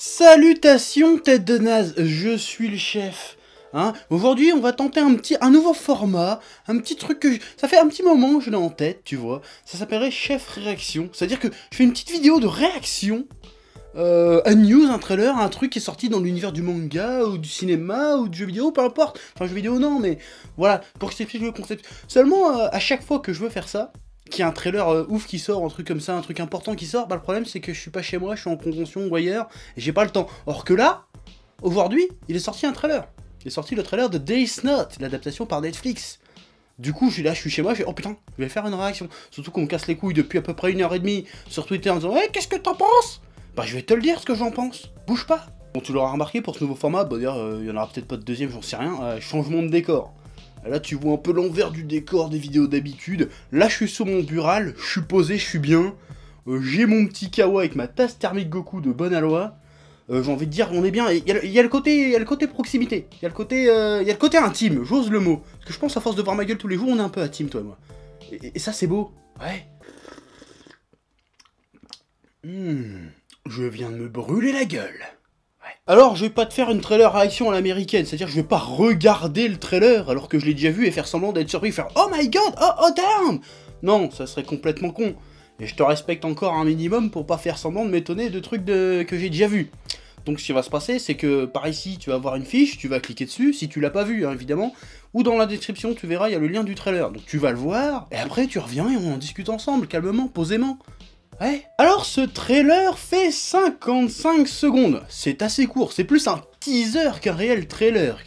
Salutations tête de naze, je suis le chef. Hein, aujourd'hui on va tenter un nouveau format, un petit truc que ça fait un petit moment que je l'ai en tête, tu vois. Ça s'appellerait Chef Réaction, c'est-à-dire que je fais une petite vidéo de réaction à une news, un trailer, un truc qui est sorti dans l'univers du manga, ou du cinéma, ou du jeu vidéo, peu importe. Enfin jeu vidéo non, mais voilà, pour que je t'explique le concept. Seulement à chaque fois que je veux faire ça, qu'il y a un trailer ouf qui sort, un truc comme ça, un truc important qui sort, bah le problème c'est que je suis pas chez moi, je suis en convention ou ailleurs, et j'ai pas le temps. Or que là, aujourd'hui, il est sorti un trailer. Il est sorti le trailer de Death Note, l'adaptation par Netflix. Du coup, je suis chez moi, je fais oh putain, je vais faire une réaction. Surtout qu'on me casse les couilles depuis à peu près 1h30 sur Twitter en disant hey, qu'est-ce que t'en penses? Bah je vais te le dire ce que j'en pense, bouge pas. Bon, tu l'auras remarqué pour ce nouveau format, bah d'ailleurs, il y en aura peut-être pas de deuxième, j'en sais rien, changement de décor. Là, tu vois un peu l'envers du décor des vidéos d'habitude. Là, je suis sur mon bural, je suis posé, je suis bien. J'ai mon petit kawa avec ma tasse thermique Goku de bonne aloi. J'ai envie de dire, on est bien. Il y a le côté proximité. Il y a le côté intime, j'ose le mot. Parce que je pense, à force de voir ma gueule tous les jours, on est un peu intime, toi et moi. Et ça, c'est beau. Ouais. Je viens de me brûler la gueule. Alors, je vais pas te faire une trailer réaction à l'américaine, c'est-à-dire que je vais pas regarder le trailer alors que je l'ai déjà vu et faire semblant d'être surpris, faire oh my god, oh damn. Non, ça serait complètement con. Et je te respecte encore un minimum pour pas faire semblant de m'étonner de trucs que j'ai déjà vus. Donc ce qui va se passer, c'est que par ici, tu vas avoir une fiche, tu vas cliquer dessus, si tu l'as pas vu, hein, évidemment, ou dans la description, tu verras, il y a le lien du trailer. Donc tu vas le voir, et après tu reviens et on en discute ensemble, calmement, posément. Ouais. Alors ce trailer fait 55 secondes, c'est assez court, c'est plus un teaser qu'un réel trailer,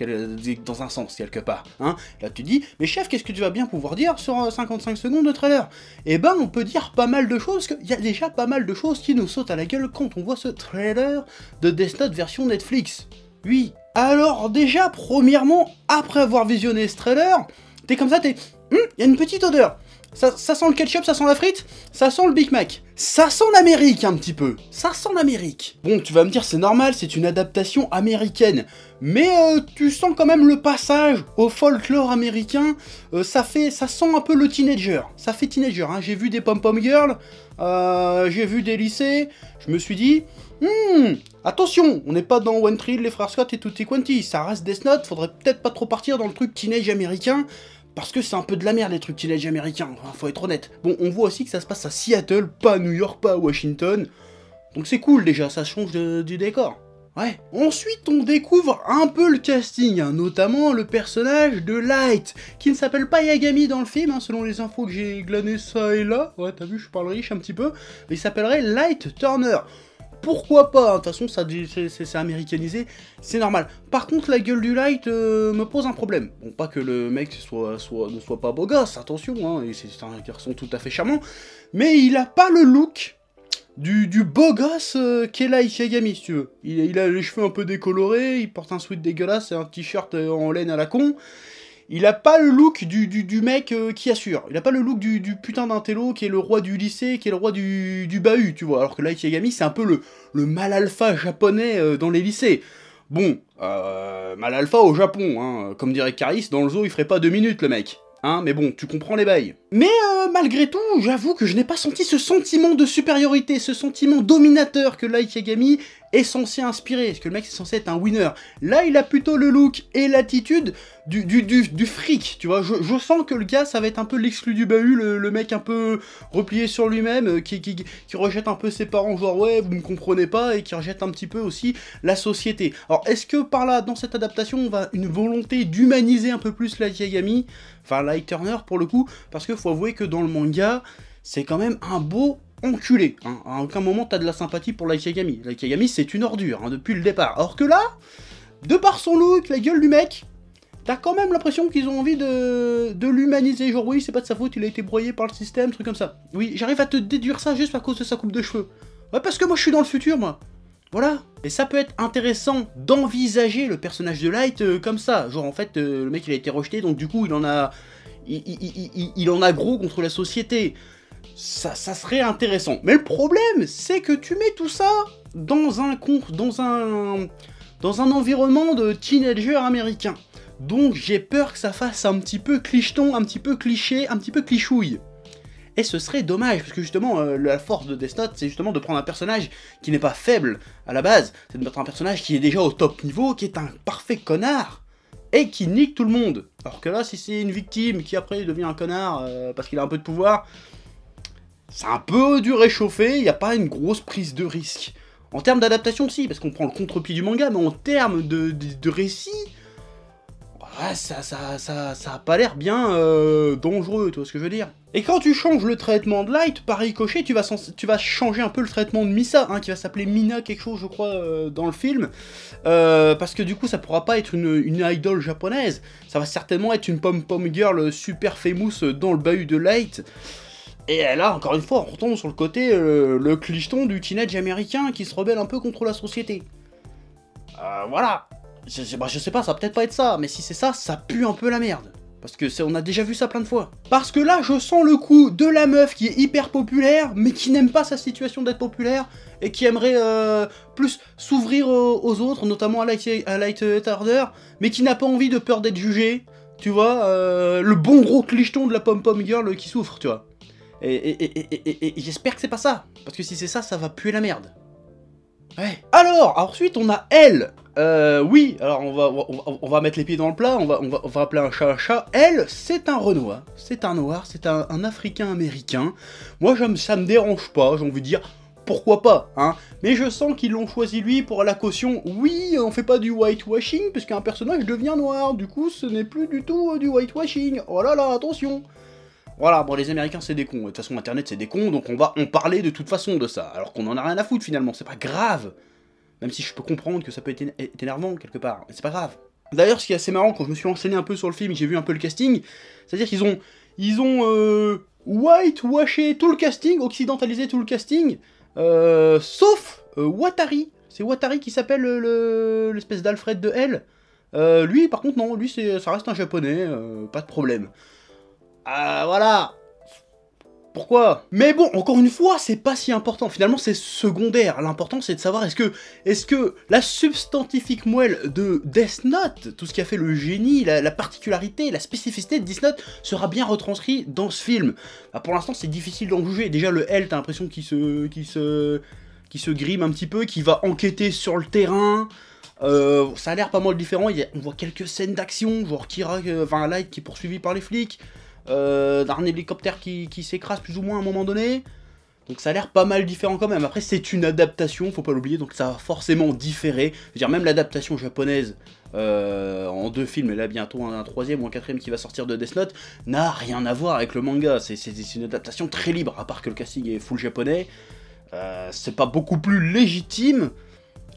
dans un sens quelque part, hein. Là tu dis, mais chef, qu'est-ce que tu vas bien pouvoir dire sur 55 secondes de trailer? Eh ben on peut dire pas mal de choses, qu'il y a déjà pas mal de choses qui nous sautent à la gueule quand on voit ce trailer de Death Note version Netflix. Oui. Alors déjà, premièrement, après avoir visionné ce trailer, t'es comme ça, il y a une petite odeur. Ça sent le ketchup, ça sent la frite, ça sent le Big Mac. Ça sent l'Amérique un petit peu. Ça sent l'Amérique. Bon, tu vas me dire, c'est normal, c'est une adaptation américaine. Mais tu sens quand même le passage au folklore américain. Ça sent un peu le teenager. Ça fait teenager, hein. J'ai vu des pom-pom girls, j'ai vu des lycées. Je me suis dit, attention, on n'est pas dans One Tree, les frères Scott et Tutti Quanti. Ça reste Death Note, faudrait peut-être pas trop partir dans le truc teenage américain. Parce que c'est un peu de la merde les trucs teenage américains, enfin, faut être honnête. Bon, on voit aussi que ça se passe à Seattle, pas à New York, pas à Washington. Donc c'est cool déjà, ça change du décor. Ouais. Ensuite, on découvre un peu le casting, hein, notamment le personnage de Light, qui ne s'appelle pas Yagami dans le film, hein, selon les infos que j'ai glanées ça et là. Ouais, t'as vu, je parle riche un petit peu. Mais il s'appellerait Light Turner. Pourquoi pas, de toute façon c'est américanisé, c'est normal. Par contre la gueule du Light me pose un problème. Bon, pas que le mec ne soit pas beau gosse, attention, hein, c'est un garçon tout à fait charmant, mais il a pas le look du beau gosse qu'est Light Yagami, si tu veux. Il a les cheveux un peu décolorés, il porte un sweat dégueulasse et un t-shirt en laine à la con. Il a pas le look du mec qui assure. Il a pas le look du putain d'intello qui est le roi du lycée, qui est le roi du bahut, tu vois. Alors que Light Yagami, c'est un peu le mal alpha japonais dans les lycées. Bon, mal alpha au Japon, hein. Comme dirait Caris, dans le zoo, il ferait pas 2 minutes, le mec. Hein, mais bon, tu comprends les bails. Mais malgré tout, j'avoue que je n'ai pas senti ce sentiment de supériorité, ce sentiment dominateur que Light Yagami est censé inspirer, parce que le mec est censé être un winner. Là, il a plutôt le look et l'attitude du fric, tu vois. Je sens que le gars, ça va être un peu l'exclu du bahut, le mec un peu replié sur lui-même, qui rejette un peu ses parents, genre ouais, vous me comprenez pas, et qui rejette un petit peu aussi la société. Alors, est-ce que par là, dans cette adaptation, on va une volonté d'humaniser un peu plus Light Yagami, enfin Light Turner pour le coup, parce que faut avouer que dans le manga, c'est quand même un beau enculé, hein. À aucun moment t'as de la sympathie pour Light Yagami. Light Yagami c'est une ordure, hein, depuis le départ. Alors que là, de par son look, la gueule du mec, t'as quand même l'impression qu'ils ont envie de l'humaniser. Genre oui, c'est pas de sa faute, il a été broyé par le système, truc comme ça. Oui, j'arrive à te déduire ça juste à cause de sa coupe de cheveux. Ouais, parce que moi je suis dans le futur, moi. Voilà. Et ça peut être intéressant d'envisager le personnage de Light comme ça. Genre en fait, le mec il a été rejeté, donc du coup il en a gros contre la société. Ça serait intéressant. Mais le problème, c'est que tu mets tout ça dans un environnement de teenager américain. Donc j'ai peur que ça fasse un petit peu clicheton, un petit peu cliché, un petit peu clichouille. Et ce serait dommage, parce que justement, la force de Death Note, c'est justement de prendre un personnage qui n'est pas faible à la base, c'est de mettre un personnage qui est déjà au top niveau, qui est un parfait connard, et qui nique tout le monde. Alors que là, si c'est une victime qui après devient un connard parce qu'il a un peu de pouvoir, c'est un peu du réchauffé, il n'y a pas une grosse prise de risque. En termes d'adaptation, si, parce qu'on prend le contre-pied du manga, mais en termes de récit, ouais, ça a pas l'air bien dangereux, tu vois ce que je veux dire. Et quand tu changes le traitement de Light, par ricochet, tu vas changer un peu le traitement de Misa, hein, qui va s'appeler Mina quelque chose, je crois, dans le film. Parce que du coup, ça pourra pas être une idole japonaise, ça va certainement être une pom-pom girl super famous dans le bahut de Light. Et là, encore une fois, on retombe sur le côté, le clicheton du teenage américain qui se rebelle un peu contre la société. Voilà. Je sais pas, ça va peut-être pas être ça, mais si c'est ça, ça pue un peu la merde. Parce que on a déjà vu ça plein de fois. Parce que là, je sens le coup de la meuf qui est hyper populaire, mais qui n'aime pas sa situation d'être populaire, et qui aimerait plus s'ouvrir aux autres, notamment à Lighthearted, mais qui n'a pas envie de peur d'être jugée. Tu vois, le bon gros clicheton de la pom-pom girl qui souffre, tu vois. Et j'espère que c'est pas ça, parce que si c'est ça, ça va puer la merde. Ouais. Alors, ensuite, on a elle. Oui, alors on va mettre les pieds dans le plat, on va appeler un chat un chat. Elle, c'est un Renoir, c'est un Africain-Américain. Moi, ça me dérange pas, j'ai envie de dire, pourquoi pas, hein. Mais je sens qu'ils l'ont choisi lui pour la caution. Oui, on fait pas du whitewashing, puisqu'un personnage devient noir, du coup, ce n'est plus du tout du whitewashing. Oh là là, attention. Voilà, bon, les Américains, c'est des cons. De toute façon, Internet, c'est des cons, donc on va en parler de toute façon de ça. Alors qu'on en a rien à foutre, finalement, c'est pas grave. Même si je peux comprendre que ça peut être énervant, quelque part, mais c'est pas grave. D'ailleurs, ce qui est assez marrant, quand je me suis renseigné un peu sur le film, j'ai vu un peu le casting, c'est-à-dire qu'ils ont whitewashé tout le casting, occidentalisé tout le casting, sauf Watari. C'est Watari qui s'appelle l'espèce d'Alfred de L. Lui, par contre, non, lui, ça reste un japonais, pas de problème. Voilà. Pourquoi? Mais bon, encore une fois, c'est pas si important. Finalement, c'est secondaire. L'important, c'est de savoir est-ce que la substantifique moelle de Death Note, tout ce qui a fait le génie, la particularité, la spécificité de Death Note, sera bien retranscrit dans ce film. Bah, pour l'instant, c'est difficile d'en juger. Déjà, le L, t'as l'impression qu'il se grime un petit peu, qu'il va enquêter sur le terrain. Ça a l'air pas mal différent. On voit quelques scènes d'action, genre Light qui est poursuivi par les flics. D'un hélicoptère qui s'écrase plus ou moins à un moment donné. Donc ça a l'air pas mal différent quand même. Après c'est une adaptation, faut pas l'oublier, donc ça va forcément différer. Je veux dire, même l'adaptation japonaise en 2 films, et là bientôt un 3e ou un 4e qui va sortir de Death Note, n'a rien à voir avec le manga. C'est une adaptation très libre, à part que le casting est full japonais. C'est pas beaucoup plus légitime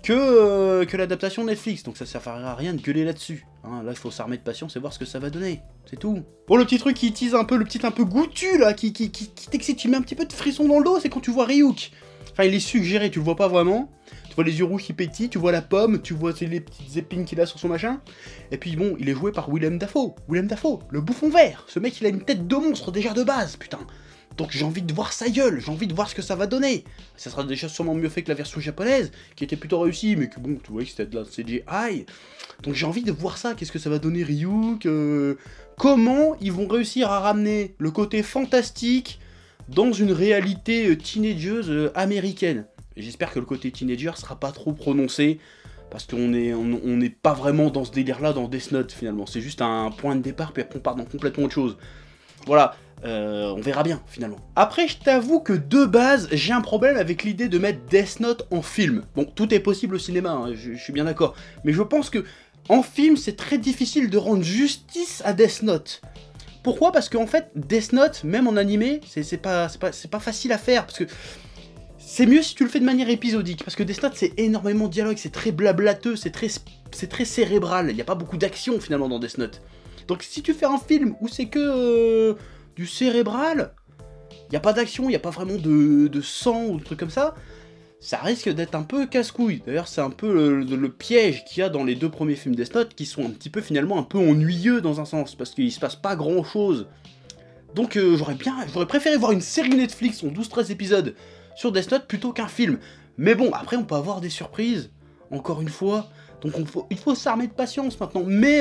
que l'adaptation Netflix, donc ça servira à rien de gueuler là-dessus. Hein, là, il faut s'armer de patience et voir ce que ça va donner. C'est tout. Bon, le petit truc qui tease un peu, le petit un peu goûtu, là, qui t'excite, tu mets un petit peu de frisson dans le dos, c'est quand tu vois Ryuk. Enfin, il est suggéré, tu le vois pas vraiment. Tu vois les yeux rouges qui pétillent, tu vois la pomme, tu vois les petites épines qu'il a sur son machin. Et puis bon, il est joué par Willem Dafoe. Willem Dafoe, le bouffon vert. Ce mec, il a une tête de monstre déjà de base, putain. Donc j'ai envie de voir sa gueule, j'ai envie de voir ce que ça va donner. Ça sera déjà sûrement mieux fait que la version japonaise, qui était plutôt réussie, mais que bon, tu vois que c'était de la CGI. Donc j'ai envie de voir ça, qu'est-ce que ça va donner Ryuk, comment ils vont réussir à ramener le côté fantastique dans une réalité teenageuse américaine. J'espère que le côté teenager sera pas trop prononcé, parce qu'on n'est pas vraiment dans ce délire-là dans Death Note finalement. C'est juste un point de départ, puis après on part dans complètement autre chose. Voilà. On verra bien, finalement. Après, je t'avoue que de base, j'ai un problème avec l'idée de mettre Death Note en film. Bon, tout est possible au cinéma, hein, je suis bien d'accord. Mais je pense que en film, c'est très difficile de rendre justice à Death Note. Pourquoi? Parce qu'en fait, Death Note, même en animé, c'est pas facile à faire, parce que c'est mieux si tu le fais de manière épisodique, parce que Death Note, c'est énormément de dialogue, c'est très blablateux, c'est très cérébral, il n'y a pas beaucoup d'action, finalement, dans Death Note. Donc si tu fais un film où c'est que du cérébral, il n'y a pas d'action, il n'y a pas vraiment de sang ou de trucs comme ça, ça risque d'être un peu casse-couille. D'ailleurs, c'est un peu le piège qu'il y a dans les 2 premiers films Death Note, qui sont un petit peu, finalement, un peu ennuyeux dans un sens, parce qu'il se passe pas grand-chose. Donc j'aurais préféré voir une série Netflix en 12-13 épisodes sur Death Note plutôt qu'un film. Mais bon, après, on peut avoir des surprises, encore une fois. Donc il faut s'armer de patience maintenant. Mais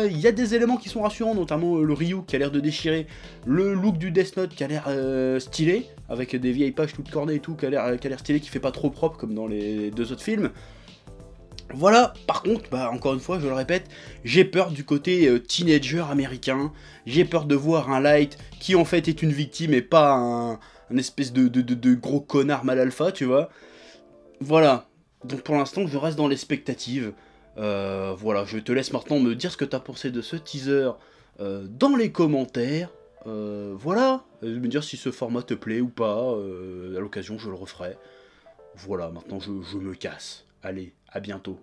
il y a des éléments qui sont rassurants, notamment le Ryu qui a l'air de déchirer, le look du Death Note qui a l'air stylé, avec des vieilles pages toutes cornées et tout, qui a l'air stylé, qui fait pas trop propre comme dans les 2 autres films. Voilà, par contre, bah, encore une fois, je le répète, j'ai peur du côté teenager américain, j'ai peur de voir un Light qui en fait est une victime et pas un espèce de gros connard mal alpha, tu vois. Voilà, donc pour l'instant, je reste dans l'expectative. Voilà, je te laisse maintenant me dire ce que t'as pensé de ce teaser dans les commentaires. Voilà, me dire si ce format te plaît ou pas, à l'occasion je le referai. Voilà, maintenant je me casse. Allez, à bientôt.